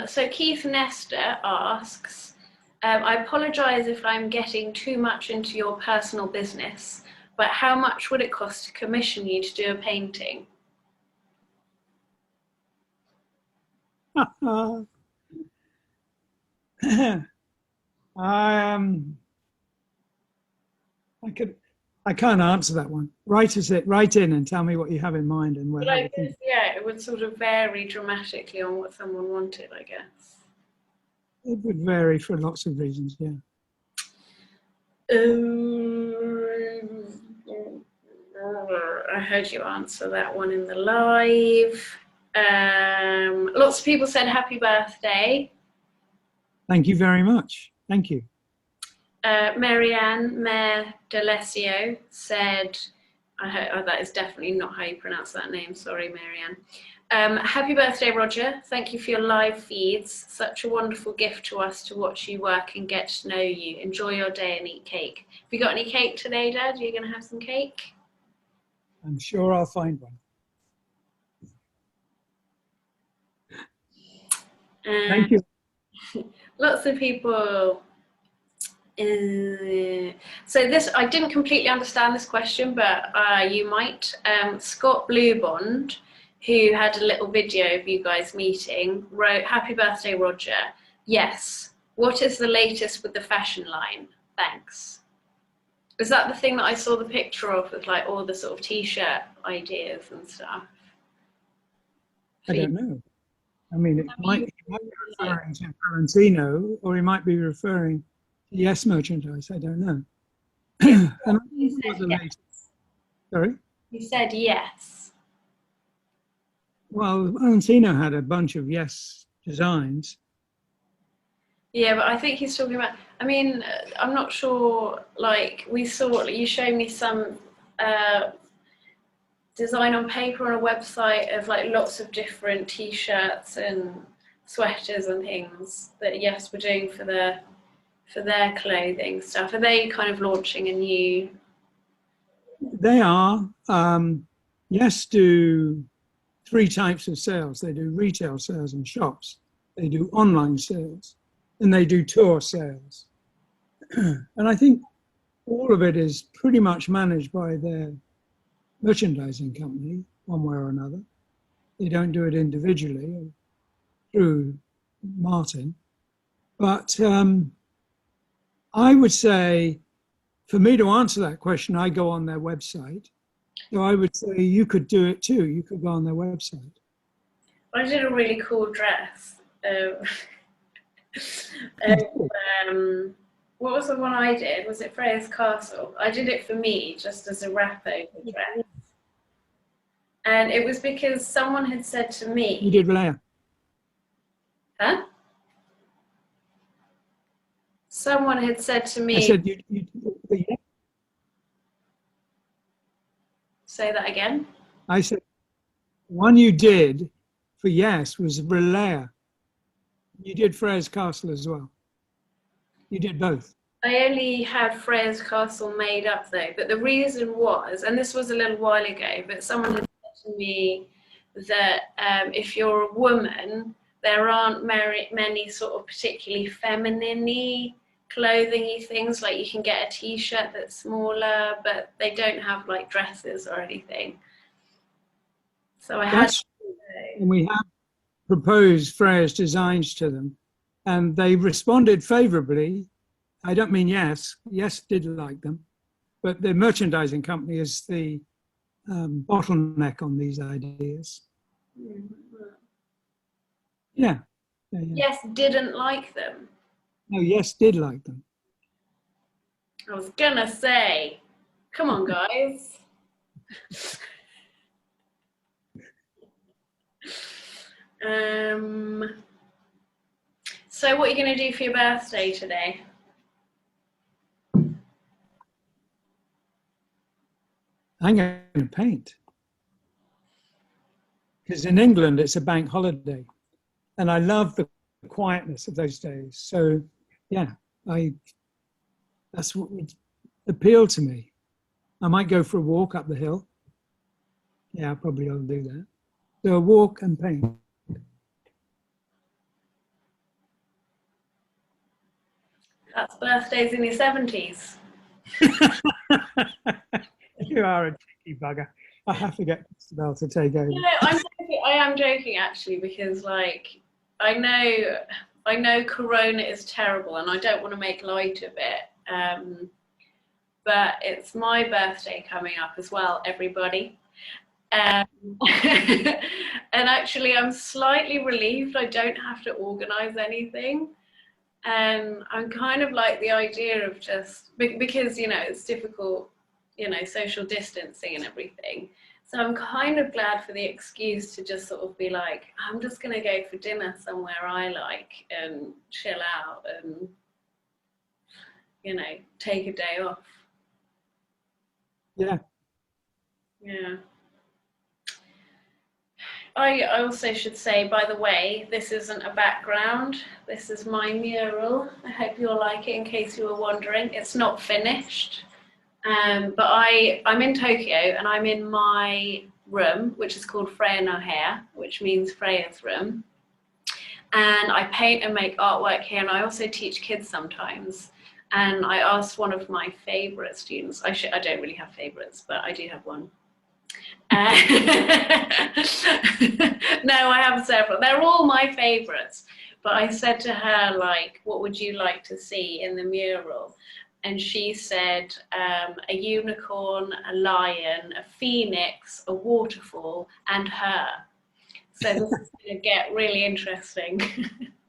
[SPEAKER 1] So Keith Nestor asks, I apologise if I'm getting too much into your personal business, but how much would it cost to commission you to do a painting? I can't answer that one. Write in and tell me what you have in mind and where. Yeah, it would sort of vary dramatically on what someone wanted, I guess.
[SPEAKER 2] It would vary for lots of reasons, yeah.
[SPEAKER 1] I heard you answer that one in the live. Lots of people said happy birthday.
[SPEAKER 2] Thank you very much. Thank you.
[SPEAKER 1] Marianne Mayor D'Alessio said, that is definitely not how you pronounce that name, sorry Marianne. Happy birthday, Roger. Thank you for your live feeds. Such a wonderful gift to us to watch you work and get to know you. Enjoy your day and eat cake. Have you got any cake today, Dad? Are you going to have some cake?
[SPEAKER 2] I'm sure I'll find one. Thank you.
[SPEAKER 1] Lots of people. So this, I didn't completely understand this question, but you might. Scott Bluebond, who had a little video of you guys meeting, wrote, "Happy birthday, Roger. Yes. What is the latest with the fashion line? Thanks." Is that the thing that I saw the picture of with like all the sort of t-shirt ideas and stuff?
[SPEAKER 2] I don't know. I mean, he might be referring to Valentino, or he might be referring to Yes merchandise. I don't know. And I think it was the latest. Sorry?
[SPEAKER 1] You said yes.
[SPEAKER 2] Well, Valentino had a bunch of Yes designs.
[SPEAKER 1] Yeah, but I think he's talking about, I mean, I'm not sure, like, we saw, you showed me some design on paper on a website of like lots of different t-shirts and sweaters and things that Yes were doing for their clothing stuff. Are they kind of launching a new?
[SPEAKER 2] They are. Yes do 3 types of sales. They do retail sales in shops, they do online sales, and they do tour sales. And I think all of it is pretty much managed by their merchandising company, one way or another. They don't do it individually or through Martin. But I would say, for me to answer that question, I go on their website. So I would say you could do it too. You could go on their website.
[SPEAKER 1] I did a really cool dress. What was the one I did? Was it Freya's Castle? I did it for me, just as a wrap over dress. And it was because someone had said to me...
[SPEAKER 2] You did Leia.
[SPEAKER 1] Huh? Someone had said to me...
[SPEAKER 2] I said you
[SPEAKER 1] Say that again?
[SPEAKER 2] I said, the one you did for Yes was Leia. You did Freya's Castle as well. You did both.
[SPEAKER 1] I only had Freya's Castle made up though, but the reason was, and this was a little while ago, but someone had said to me that if you're a woman, there aren't many sort of particularly feminine-y clothing-y things, like you can get a t-shirt that's smaller, but they don't have like dresses or anything. So I had to...
[SPEAKER 2] And we have proposed Freya's designs to them, and they responded favorably. I don't mean Yes. Yes did like them, but the merchandising company is the bottleneck on these ideas. Yeah.
[SPEAKER 1] Yes didn't like them.
[SPEAKER 2] No, Yes did like them.
[SPEAKER 1] I was gonna say, come on, guys. So what are you going to do for your birthday today?
[SPEAKER 2] I'm going to paint. Because in England, it's a bank holiday. And I love the quietness of those days. So, yeah, that's what would appeal to me. I might go for a walk up the hill. Yeah, probably I'll do that. So a walk and paint.
[SPEAKER 1] That's birthdays in your 70s.
[SPEAKER 2] You are a cheeky bugger. I have to get Christabel to take over.
[SPEAKER 1] You know, I am joking actually, because like I know Corona is terrible and I don't want to make light of it. But it's my birthday coming up as well, everybody. And actually I'm slightly relieved I don't have to organize anything. And I'm kind of like the idea of just, because, you know, it's difficult, you know, social distancing and everything. So I'm kind of glad for the excuse to just sort of be like, I'm just going to go for dinner somewhere I like and chill out and, you know, take a day off.
[SPEAKER 2] Yeah.
[SPEAKER 1] Yeah. I also should say, by the way, this isn't a background. This is my mural. I hope you'll like it, in case you were wondering. It's not finished. But I'm in Tokyo and I'm in my room, which is called Freya no Hair, which means Freya's room. And I paint and make artwork here, and I also teach kids sometimes. And I asked one of my favorite students, I don't really have favorites, but I do have one. No, I have several. They're all my favorites. But I said to her, like, what would you like to see in the mural? And she said a unicorn, a lion, a phoenix, a waterfall, and her. So this is going to get really interesting.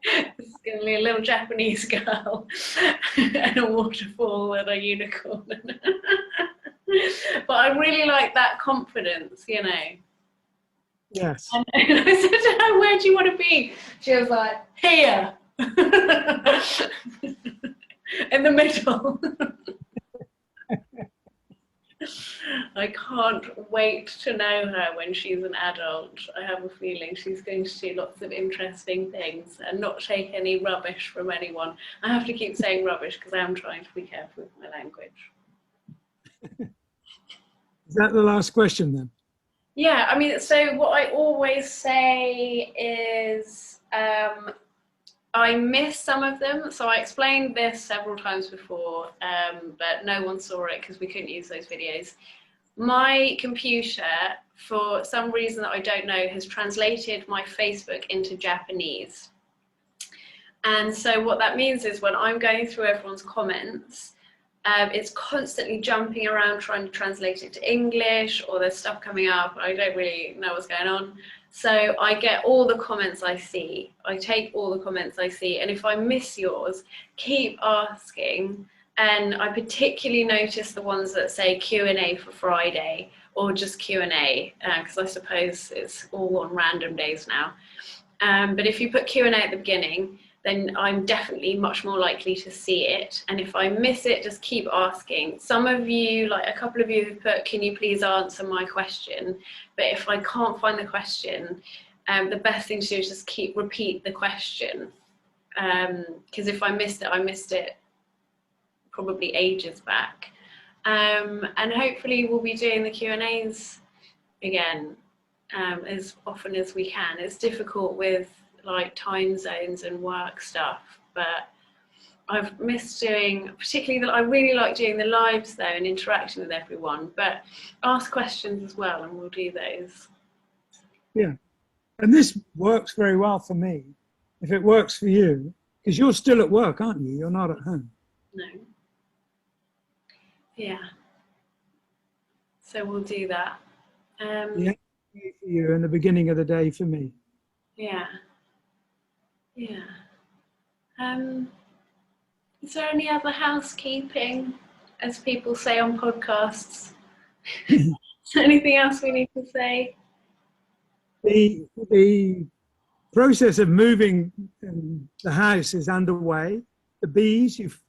[SPEAKER 1] It's going to be a little Japanese girl and a waterfall and a unicorn. But I really like that confidence, you know.
[SPEAKER 2] Yes.
[SPEAKER 1] And I said to her, where do you want to be? She was like, here. In the middle. I can't wait to know her when she's an adult. I have a feeling she's going to do lots of interesting things and not take any rubbish from anyone. I have to keep saying rubbish because I am trying to be careful with my language.
[SPEAKER 2] Is that the last question then?
[SPEAKER 1] Yeah, I mean, so what I always say is I miss some of them. So I explained this several times before, but no one saw it because we couldn't use those videos. My computer, for some reason that I don't know, has translated my Facebook into Japanese. And so what that means is when I'm going through everyone's comments, it's constantly jumping around trying to translate it to English, or there's stuff coming up. I don't really know what's going on. So I get all the comments I see. I take all the comments I see. And if I miss yours, keep asking. And I particularly notice the ones that say Q&A for Friday, or just Q&A, because I suppose it's all on random days now. But if you put Q&A at the beginning, then I'm definitely much more likely to see it. And if I miss it, just keep asking. Some of you, like a couple of you have put, can you please answer my question? But if I can't find the question, the best thing to do is just repeat the question. Because if I missed it probably ages back. And hopefully we'll be doing the Q&As again as often as we can. It's difficult with like time zones and work stuff, but I've missed doing, particularly I really like doing the lives though and interacting with everyone, but ask questions as well and we'll do those.
[SPEAKER 2] Yeah, and this works very well for me. If it works for you, because you're still at work, aren't you? You're not at home.
[SPEAKER 1] No. Yeah. So we'll do that.
[SPEAKER 2] Yeah, for you and the beginning of the day for me.
[SPEAKER 1] Yeah. Yeah. Is there any other housekeeping, as people say on podcasts? Is there anything else we need to say?
[SPEAKER 2] The process of moving the house is underway. The bees, you've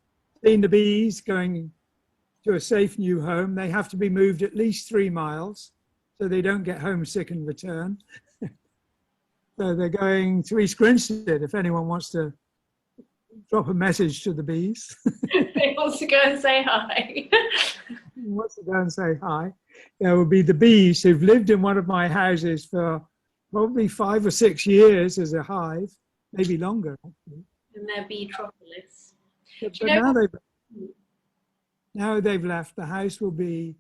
[SPEAKER 2] seen the bees going to a safe new home. They have to be moved at least 3 miles so they don't get homesick and return. So they're going to East Grinstead if anyone wants to drop a message to the bees.
[SPEAKER 1] He wants to go and say hi.
[SPEAKER 2] Wants to go and say hi. There will be the bees who've lived in one of my houses for probably 5 or 6 years as a hive, maybe longer. Actually.
[SPEAKER 1] And their beetropolis.
[SPEAKER 2] But now they've left, the house will be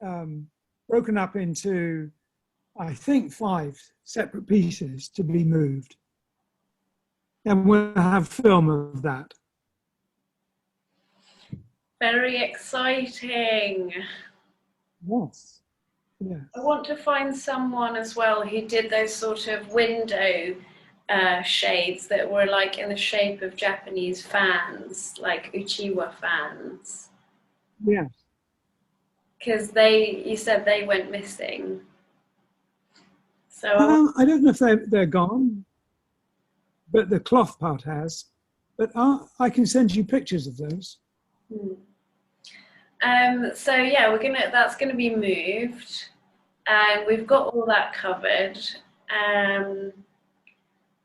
[SPEAKER 2] broken up into, I think, 5 separate pieces to be moved. And we'll have film of that.
[SPEAKER 1] Very exciting.
[SPEAKER 2] Yes. Yes.
[SPEAKER 1] I want to find someone as well who did those sort of window shades that were like in the shape of Japanese fans, like Uchiwa fans.
[SPEAKER 2] Yes.
[SPEAKER 1] Because you said they went missing. So
[SPEAKER 2] I don't know if they're gone, but the cloth part has. But I can send you pictures of those.
[SPEAKER 1] So yeah, that's gonna be moved, and we've got all that covered.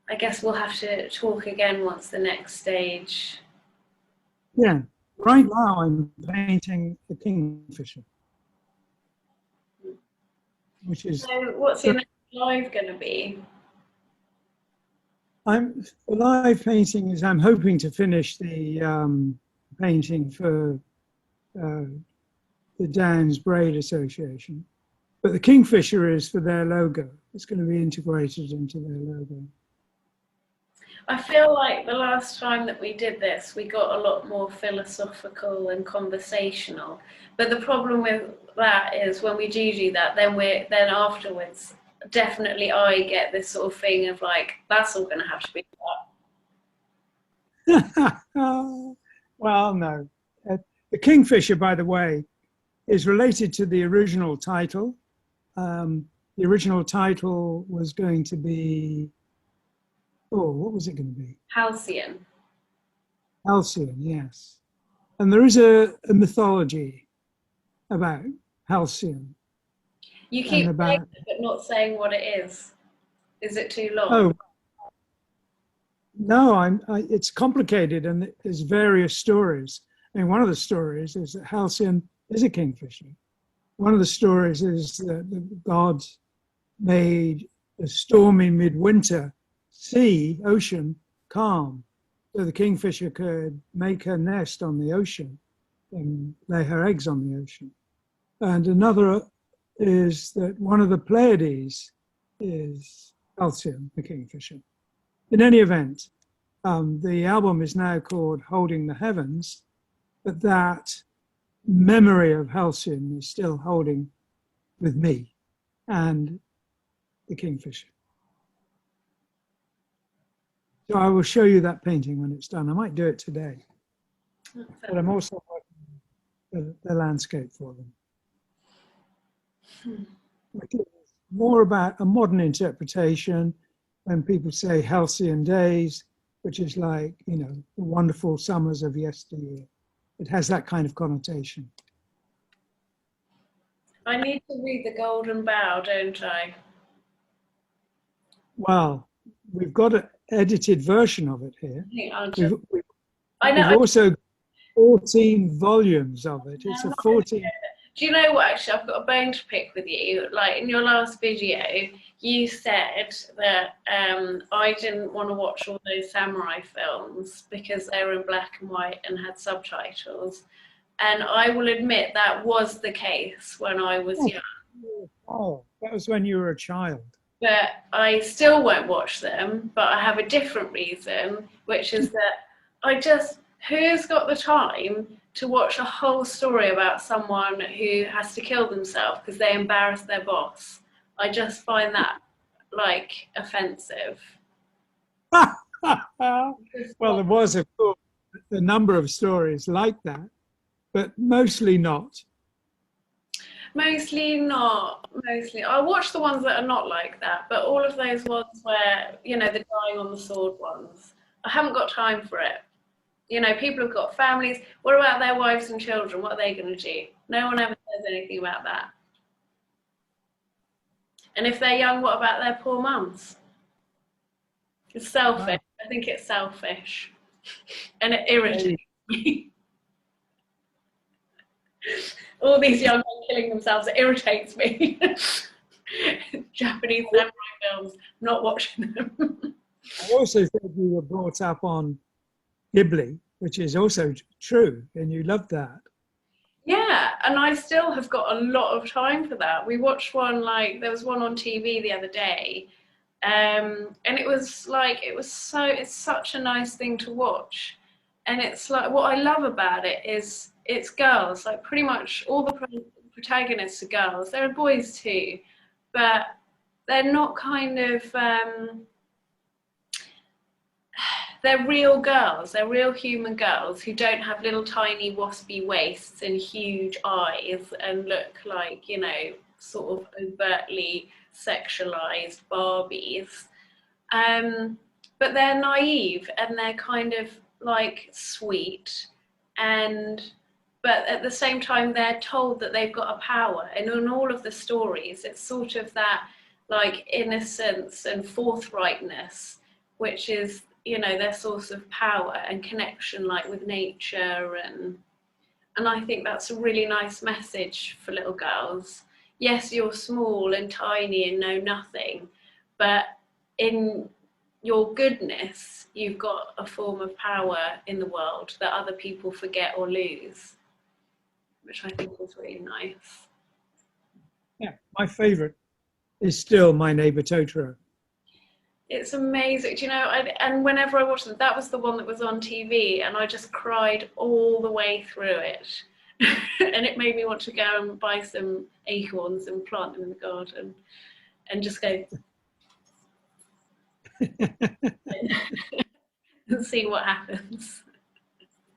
[SPEAKER 1] I guess we'll have to talk again once the next stage.
[SPEAKER 2] Yeah. Right now I'm painting the Kingfisher, which is.
[SPEAKER 1] So what's your next live going to be?
[SPEAKER 2] The live painting is I'm hoping to finish the painting for the Downs Braid Association, but the Kingfisher is for their logo. It's going to be integrated into their logo.
[SPEAKER 1] I feel like the last time that we did this, we got a lot more philosophical and conversational. But the problem with that is when we do that, then afterwards, definitely I get this sort of thing of like, that's all going to have to be that.
[SPEAKER 2] Well, no. The Kingfisher, by the way, is related to the original title. The original title was going to be, what was it going to be?
[SPEAKER 1] Halcyon.
[SPEAKER 2] Halcyon, yes. And there is a mythology about Halcyon.
[SPEAKER 1] You keep saying it, but not saying what it is. Is it too long?
[SPEAKER 2] Oh, no, it's complicated and there's various stories. I mean, one of the stories is that Halcyon is a kingfisher. One of the stories is that the gods made a stormy midwinter ocean calm, so the kingfisher could make her nest on the ocean and lay her eggs on the ocean. And another is that one of the Pleiades is Halcyon, the kingfisher. In any event, The album is now called Holding the Heavens, but that memory of Halcyon is still holding with me and the Kingfisher. So I will show you that painting when it's done. I might do it today, but I'm also working the landscape for them. More about a modern interpretation when people say halcyon days, which is like, you know, the wonderful summers of yesteryear. It has that kind of connotation.
[SPEAKER 1] I need to read The Golden Bough, don't I?
[SPEAKER 2] Well, we've got an edited version of it here.
[SPEAKER 1] I know.
[SPEAKER 2] We've also 14 volumes of it. It's a 14.
[SPEAKER 1] Do you know what, actually, I've got a bone to pick with you. Like, in your last video, you said that I didn't want to watch all those samurai films because they were in black and white and had subtitles. And I will admit that was the case when I was young.
[SPEAKER 2] Oh, that was when you were a child.
[SPEAKER 1] But I still won't watch them, but I have a different reason, which is that who's got the time to watch a whole story about someone who has to kill themselves because they embarrassed their boss? I just find that, like, offensive.
[SPEAKER 2] Well, there was, of course, a number of stories like that, but mostly not.
[SPEAKER 1] Mostly not. Mostly. I watch the ones that are not like that, but all of those ones where, you know, the dying on the sword ones, I haven't got time for it. You know, people have got families. What about their wives and children? What are they going to do? No one ever says anything about that. And if they're young, what about their poor mums? It's selfish.
[SPEAKER 2] Wow.
[SPEAKER 1] I think it's selfish. And it irritates me. All these young men killing themselves, it irritates me. Japanese samurai films, not watching them.
[SPEAKER 2] I also said you were brought up on Ghibli, which is also true, and you loved that. Yeah,
[SPEAKER 1] and I still have got a lot of time for that. We watched one, like, there was one on TV the other day, and it was like, it's such a nice thing to watch. And it's like, what I love about it is it's girls, like pretty much all the protagonists are girls. There are boys too, but they're not kind of, they're real girls, they're real human girls who don't have little tiny waspy waists and huge eyes and look like, you know, sort of overtly sexualized Barbies. But they're naive and they're kind of like sweet, but at the same time they're told that they've got a power, and in all of the stories it's sort of that like innocence and forthrightness which is, you know, their source of power and connection, like with nature, and I think that's a really nice message for little girls. Yes, you're small and tiny and know nothing, but in your goodness, you've got a form of power in the world that other people forget or lose, which I think is really nice.
[SPEAKER 2] Yeah, my favorite is still My Neighbor Totoro.
[SPEAKER 1] It's amazing. Do you know, and whenever I watched it, that was the one that was on TV, and I just cried all the way through it. And it made me want to go and buy some acorns and plant them in the garden and just go and see what happens.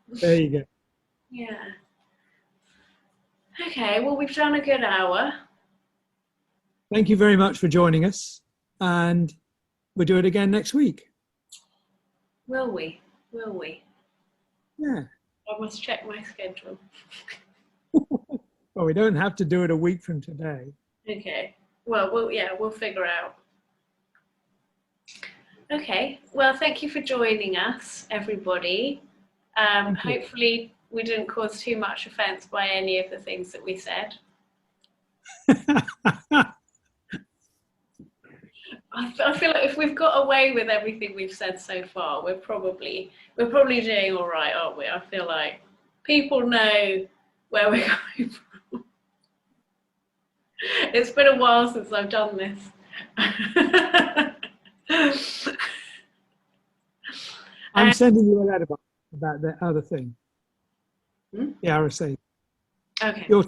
[SPEAKER 2] There you go.
[SPEAKER 1] Yeah. Okay, well, we've done a good hour.
[SPEAKER 2] Thank you very much for joining us, and we'll do it again next week.
[SPEAKER 1] Will we? Will we?
[SPEAKER 2] Yeah.
[SPEAKER 1] I must check my schedule.
[SPEAKER 2] Well, we don't have to do it a week from today.
[SPEAKER 1] Okay. Well, we'll figure out. Okay. Well, thank you for joining us, everybody. Hopefully we didn't cause too much offence by any of the things that we said. I feel like if we've got away with everything we've said so far, we're probably doing all right, aren't we? I feel like people know where we're going from. It's been a while since I've done this.
[SPEAKER 2] I'm sending you a letter about the other thing.
[SPEAKER 1] Hmm?
[SPEAKER 2] The RSA.
[SPEAKER 1] Okay.
[SPEAKER 2] Your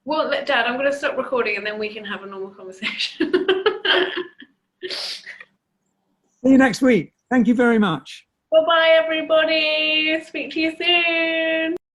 [SPEAKER 1] Well, Dad, I'm going to stop recording and then we can have a normal conversation.
[SPEAKER 2] See you next week. Thank you very much.
[SPEAKER 1] Bye-bye, everybody. Speak to you soon.